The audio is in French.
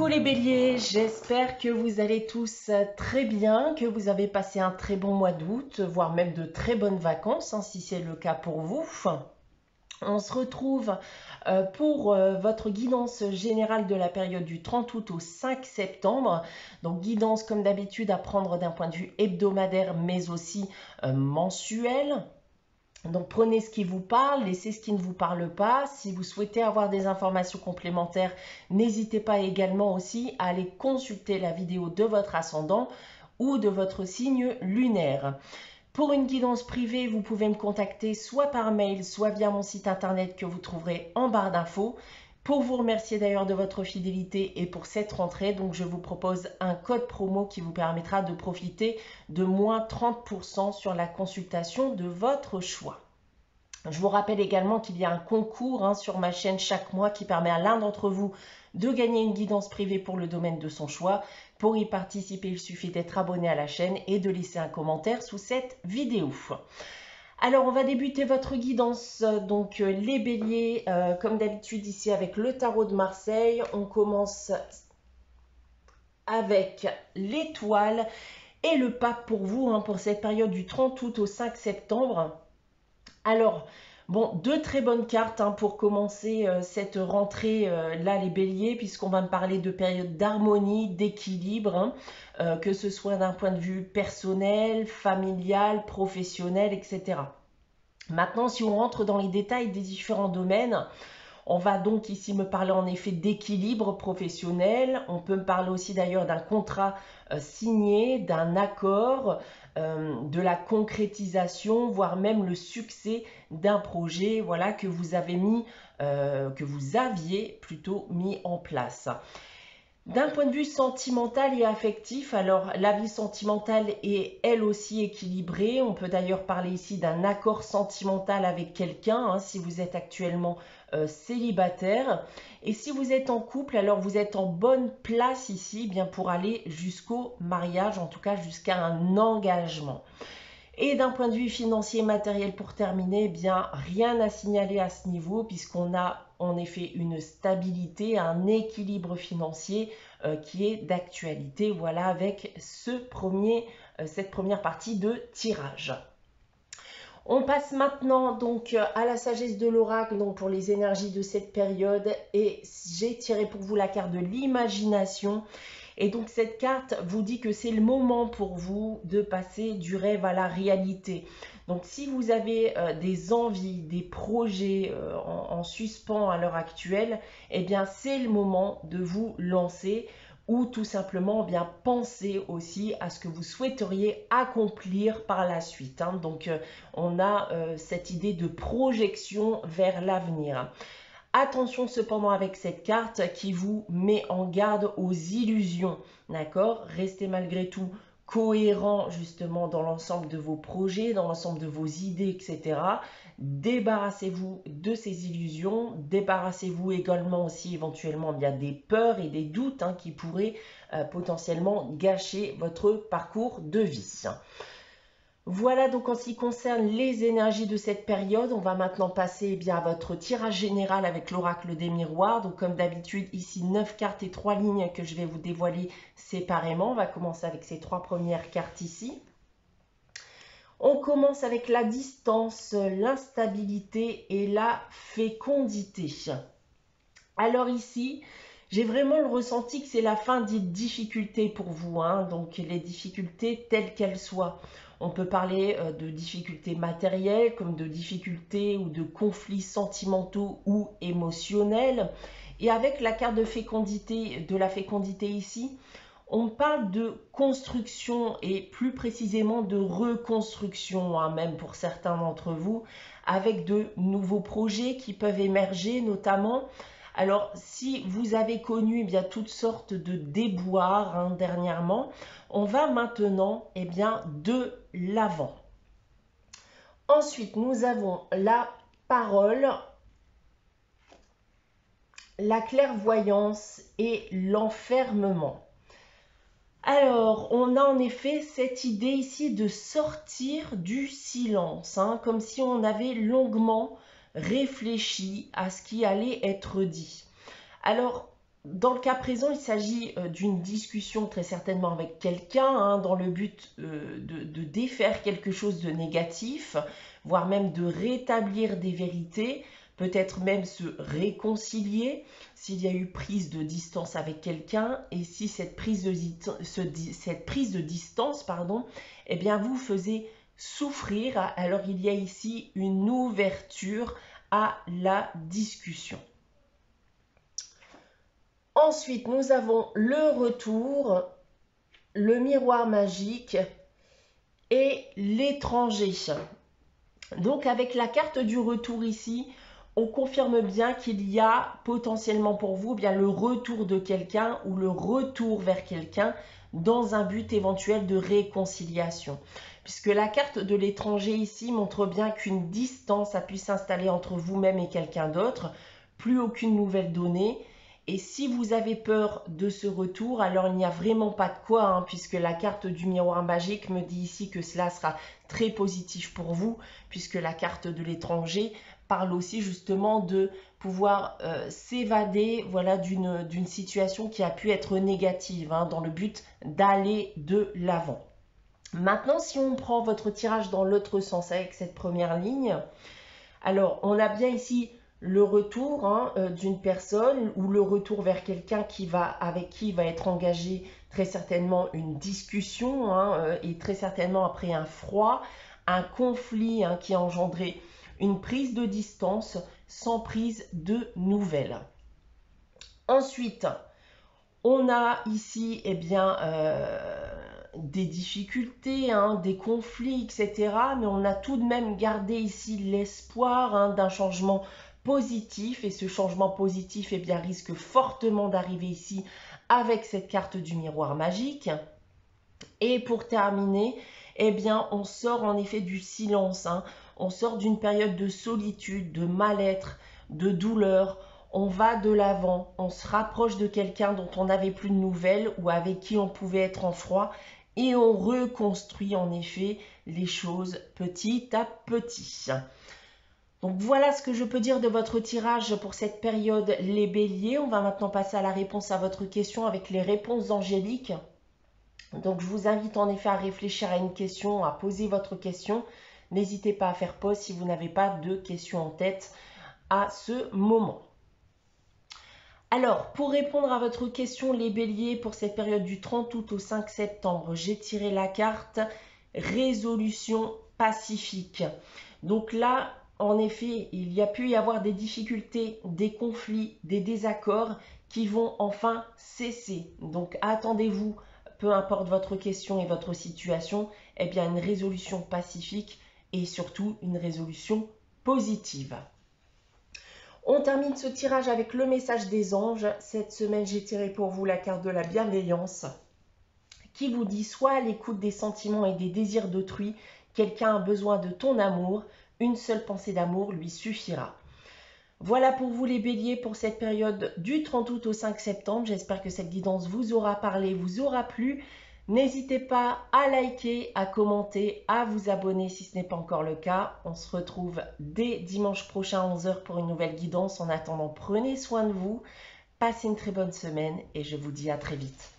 Coucou les béliers, j'espère que vous allez tous très bien, que vous avez passé un très bon mois d'août, voire même de très bonnes vacances, si c'est le cas pour vous. On se retrouve pour votre guidance générale de la période du 30 août au 5 septembre. Donc guidance comme d'habitude à prendre d'un point de vue hebdomadaire mais aussi mensuel. Donc prenez ce qui vous parle, laissez ce qui ne vous parle pas. Si vous souhaitez avoir des informations complémentaires, n'hésitez pas également aussi à aller consulter la vidéo de votre ascendant ou de votre signe lunaire. Pour une guidance privée, vous pouvez me contacter soit par mail, soit via mon site internet que vous trouverez en barre d'infos. Pour vous remercier d'ailleurs de votre fidélité et pour cette rentrée, donc je vous propose un code promo qui vous permettra de profiter de moins 30% sur la consultation de votre choix. Je vous rappelle également qu'il y a un concours sur ma chaîne chaque mois qui permet à l'un d'entre vous de gagner une guidance privée pour le domaine de son choix. Pour y participer, il suffit d'être abonné à la chaîne et de laisser un commentaire sous cette vidéo. Alors, on va débuter votre guidance, donc les béliers, comme d'habitude ici avec le tarot de Marseille. On commence avec l'étoile et le pape pour vous, pour cette période du 30 août au 5 septembre. Alors, bon, deux très bonnes cartes pour commencer cette rentrée là les béliers, puisqu'on va me parler de période d'harmonie, d'équilibre, que ce soit d'un point de vue personnel, familial, professionnel, etc. Maintenant, si on rentre dans les détails des différents domaines, on va donc ici me parler en effet d'équilibre professionnel. On peut me parler aussi d'ailleurs d'un contrat signé, d'un accord, de la concrétisation, voire même le succès d'un projet, voilà, que vous avez que vous aviez plutôt mis en place. D'un point de vue sentimental et affectif, alors la vie sentimentale est elle aussi équilibrée. On peut d'ailleurs parler ici d'un accord sentimental avec quelqu'un, si vous êtes actuellement célibataire. Et si vous êtes en couple, alors vous êtes en bonne place ici bien pour aller jusqu'au mariage, en tout cas jusqu'à un engagement. Et d'un point de vue financier et matériel pour terminer, bien rien à signaler à ce niveau puisqu'on a en effet une stabilité, un équilibre financier qui est d'actualité. Voilà avec cette première partie de tirage. On passe maintenant donc à la sagesse de l'oracle, donc pour les énergies de cette période, et j'ai tiré pour vous la carte de l'imagination. Et donc cette carte vous dit que c'est le moment pour vous de passer du rêve à la réalité. Donc si vous avez des envies, des projets en suspens à l'heure actuelle, eh bien c'est le moment de vous lancer ou tout simplement bien penser aussi à ce que vous souhaiteriez accomplir par la suite. Donc on a cette idée de projection vers l'avenir. Attention cependant avec cette carte qui vous met en garde aux illusions, d'accord? Restez malgré tout cohérent justement dans l'ensemble de vos projets, dans l'ensemble de vos idées, etc. Débarrassez-vous de ces illusions, débarrassez-vous également aussi éventuellement bien des peurs et des doutes qui pourraient potentiellement gâcher votre parcours de vie. Voilà donc en ce qui concerne les énergies de cette période. On va maintenant passer à votre tirage général avec l'oracle des miroirs. Donc comme d'habitude ici 9 cartes et 3 lignes que je vais vous dévoiler séparément. On va commencer avec ces 3 premières cartes ici. On commence avec la distance, l'instabilité et la fécondité. Alors ici, j'ai vraiment le ressenti que c'est la fin des difficultés pour vous. Donc les difficultés telles qu'elles soient. On peut parler de difficultés matérielles comme de difficultés ou de conflits sentimentaux ou émotionnels. Et avec la carte de fécondité, ici, on parle de construction et plus précisément de reconstruction, même pour certains d'entre vous, avec de nouveaux projets qui peuvent émerger notamment. Alors, si vous avez connu toutes sortes de déboires dernièrement, on va maintenant de l'avant. Ensuite, nous avons la parole, la clairvoyance et l'enfermement. Alors, on a en effet cette idée ici de sortir du silence, comme si on avait longuement réfléchi à ce qui allait être dit. Alors, dans le cas présent, il s'agit d'une discussion très certainement avec quelqu'un, hein, dans le but de défaire quelque chose de négatif, voire même de rétablir des vérités, peut-être même se réconcilier s'il y a eu prise de distance avec quelqu'un et si cette prise de distance, pardon, eh bien vous faisait souffrir. Alors il y a ici une ouverture à la discussion. Ensuite, nous avons le retour, le miroir magique et l'étranger. Donc avec la carte du retour ici, on confirme bien qu'il y a potentiellement pour vous bien le retour de quelqu'un ou le retour vers quelqu'un dans un but éventuel de réconciliation. Puisque la carte de l'étranger ici montre bien qu'une distance a pu s'installer entre vous-même et quelqu'un d'autre, plus aucune nouvelle donnée. Et si vous avez peur de ce retour, alors il n'y a vraiment pas de quoi, hein, puisque la carte du miroir magique me dit ici que cela sera très positif pour vous, puisque la carte de l'étranger parle aussi justement de pouvoir s'évader, voilà, d'une situation qui a pu être négative, hein, dans le but d'aller de l'avant. Maintenant, si on prend votre tirage dans l'autre sens avec cette première ligne, alors on a bien ici le retour, hein, d'une personne ou le retour vers quelqu'un avec qui va être engagé très certainement une discussion, hein, et très certainement après un froid, un conflit, hein, qui a engendré une prise de distance sans prise de nouvelles. Ensuite, on a ici des difficultés, hein, des conflits, etc. Mais on a tout de même gardé ici l'espoir, hein, d'un changement positif. Et ce changement positif risque fortement d'arriver ici avec cette carte du miroir magique. Et pour terminer, on sort en effet du silence, hein. On sort d'une période de solitude, de mal-être, de douleur. On va de l'avant, on se rapproche de quelqu'un dont on n'avait plus de nouvelles ou avec qui on pouvait être en froid et on reconstruit en effet les choses petit à petit. Donc voilà ce que je peux dire de votre tirage pour cette période les béliers. On va maintenant passer à la réponse à votre question avec les réponses angéliques. Donc je vous invite en effet à réfléchir à une question, à poser votre question. N'hésitez pas à faire pause si vous n'avez pas de questions en tête à ce moment. Alors, pour répondre à votre question, les béliers, pour cette période du 30 août au 5 septembre, j'ai tiré la carte résolution pacifique. Donc là, en effet, il y a pu y avoir des difficultés, des conflits, des désaccords qui vont enfin cesser. Donc attendez-vous, peu importe votre question et votre situation, une résolution pacifique et surtout une résolution positive. On termine ce tirage avec le message des anges. Cette semaine, j'ai tiré pour vous la carte de la bienveillance qui vous dit: sois à l'écoute des sentiments et des désirs d'autrui. Quelqu'un a besoin de ton amour. Une seule pensée d'amour lui suffira. Voilà pour vous les béliers pour cette période du 30 août au 5 septembre. J'espère que cette guidance vous aura parlé, vous aura plu. N'hésitez pas à liker, à commenter, à vous abonner si ce n'est pas encore le cas. On se retrouve dès dimanche prochain à 11 h pour une nouvelle guidance. En attendant, prenez soin de vous, passez une très bonne semaine et je vous dis à très vite.